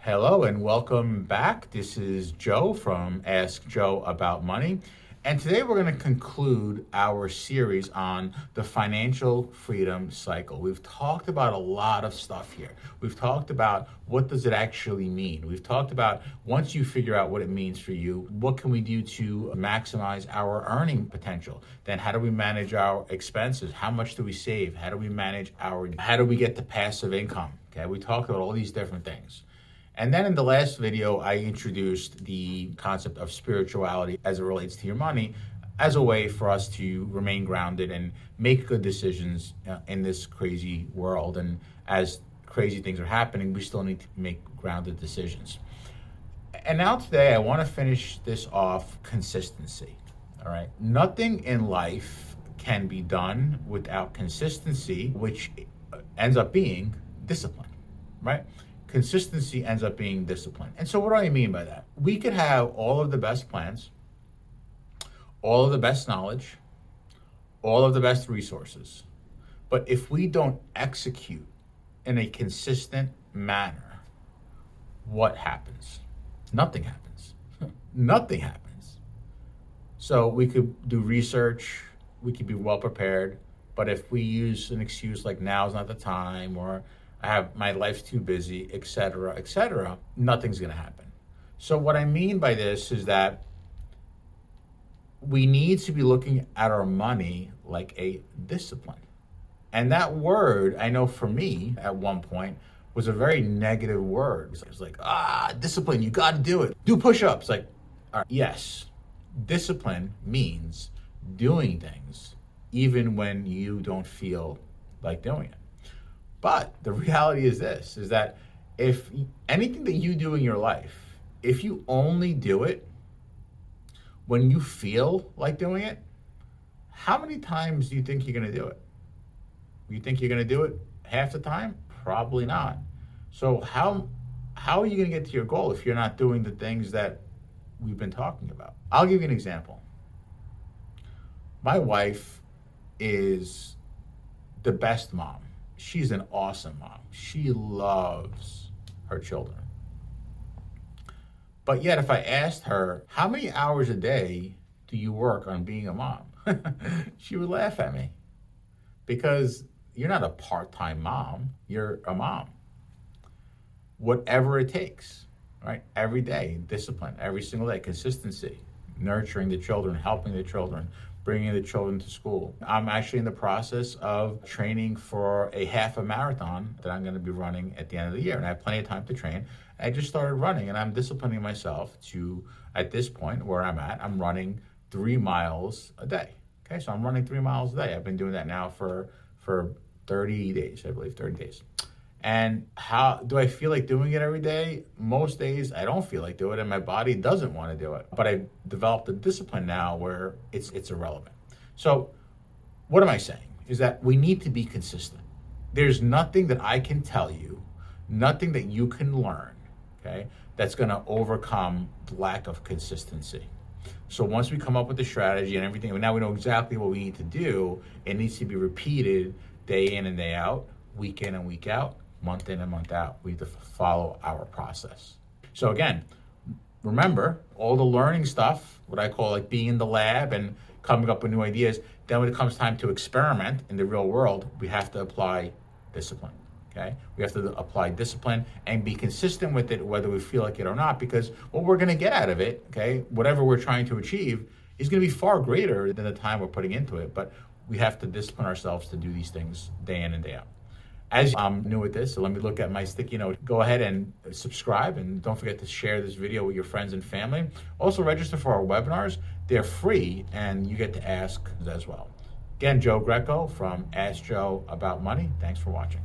Hello and welcome back. This is Joe from Ask Joe About Money. And today we're going to conclude our series on the financial freedom cycle. We've talked about a lot of stuff here. We've talked about what does it actually mean. We've talked about once you figure out what it means for you, what can we do to maximize our earning potential? Then how do we manage our expenses? How much do we save? How do we manage how do we get to passive income? Okay, we talked about all these different things. And then in the last video, I introduced the concept of spirituality as it relates to your money as a way for us to remain grounded and make good decisions in this crazy world. And as crazy things are happening, we still need to make grounded decisions. And now today, I want to finish this off consistency. All right. Nothing in life can be done without consistency, which ends up being discipline, right? Consistency ends up being discipline. And so what do I mean by that? We could have all of the best plans, all of the best knowledge, all of the best resources. But if we don't execute in a consistent manner, what happens? Nothing happens. Nothing happens. So we could do research, we could be well prepared, but if we use an excuse like now's not the time, or my life's too busy, etc., nothing's going to happen. So what I mean by this is that we need to be looking at our money like a discipline. And that word, I know for me at one point, was a very negative word. It was like, discipline, you got to do it. Do push-ups. Like, all right, yes, discipline means doing things even when you don't feel like doing it. But the reality is this, is that if anything that you do in your life, if you only do it when you feel like doing it, how many times do you think you're going to do it? You think you're going to do it half the time? Probably not. So how are you going to get to your goal if you're not doing the things that we've been talking about? I'll give you an example. My wife is the best mom. She's an awesome mom. She loves her children. But yet, if I asked her, how many hours a day do you work on being a mom? She would laugh at me. Because you're not a part-time mom, you're a mom. Whatever it takes, right? Every day, discipline, every single day, consistency, nurturing the children, helping the children, bringing the children to school. I'm actually in the process of training for a half a marathon that I'm going to be running at the end of the year. And I have plenty of time to train. I just started running and I'm disciplining myself to, at this point where I'm at, I'm running 3 miles a day. Okay, so I'm running 3 miles a day. I've been doing that now for 30 days, I believe, 30 days. And how do I feel like doing it every day? Most days I don't feel like doing it and my body doesn't want to do it. But I've developed a discipline now where it's irrelevant. So what am I saying? Is that we need to be consistent. There's nothing that I can tell you, nothing that you can learn, okay, that's going to overcome the lack of consistency. So once we come up with the strategy and everything, and now we know exactly what we need to do, it needs to be repeated day in and day out, week in and week out, month in and month out. We have to follow our process. So again, remember all the learning stuff, what I call like being in the lab and coming up with new ideas. Then when it comes time to experiment in the real world, we have to apply discipline. Okay? We have to apply discipline and be consistent with it, whether we feel like it or not, because what we're going to get out of it, okay, whatever we're trying to achieve, is going to be far greater than the time we're putting into it. But we have to discipline ourselves to do these things day in and day out. As I'm new at this, so let me look at my sticky note. Go ahead and subscribe, and don't forget to share this video with your friends and family. Also register for our webinars. They're free, and you get to ask as well. Again, Joe Greco from Ask Joe About Money. Thanks for watching.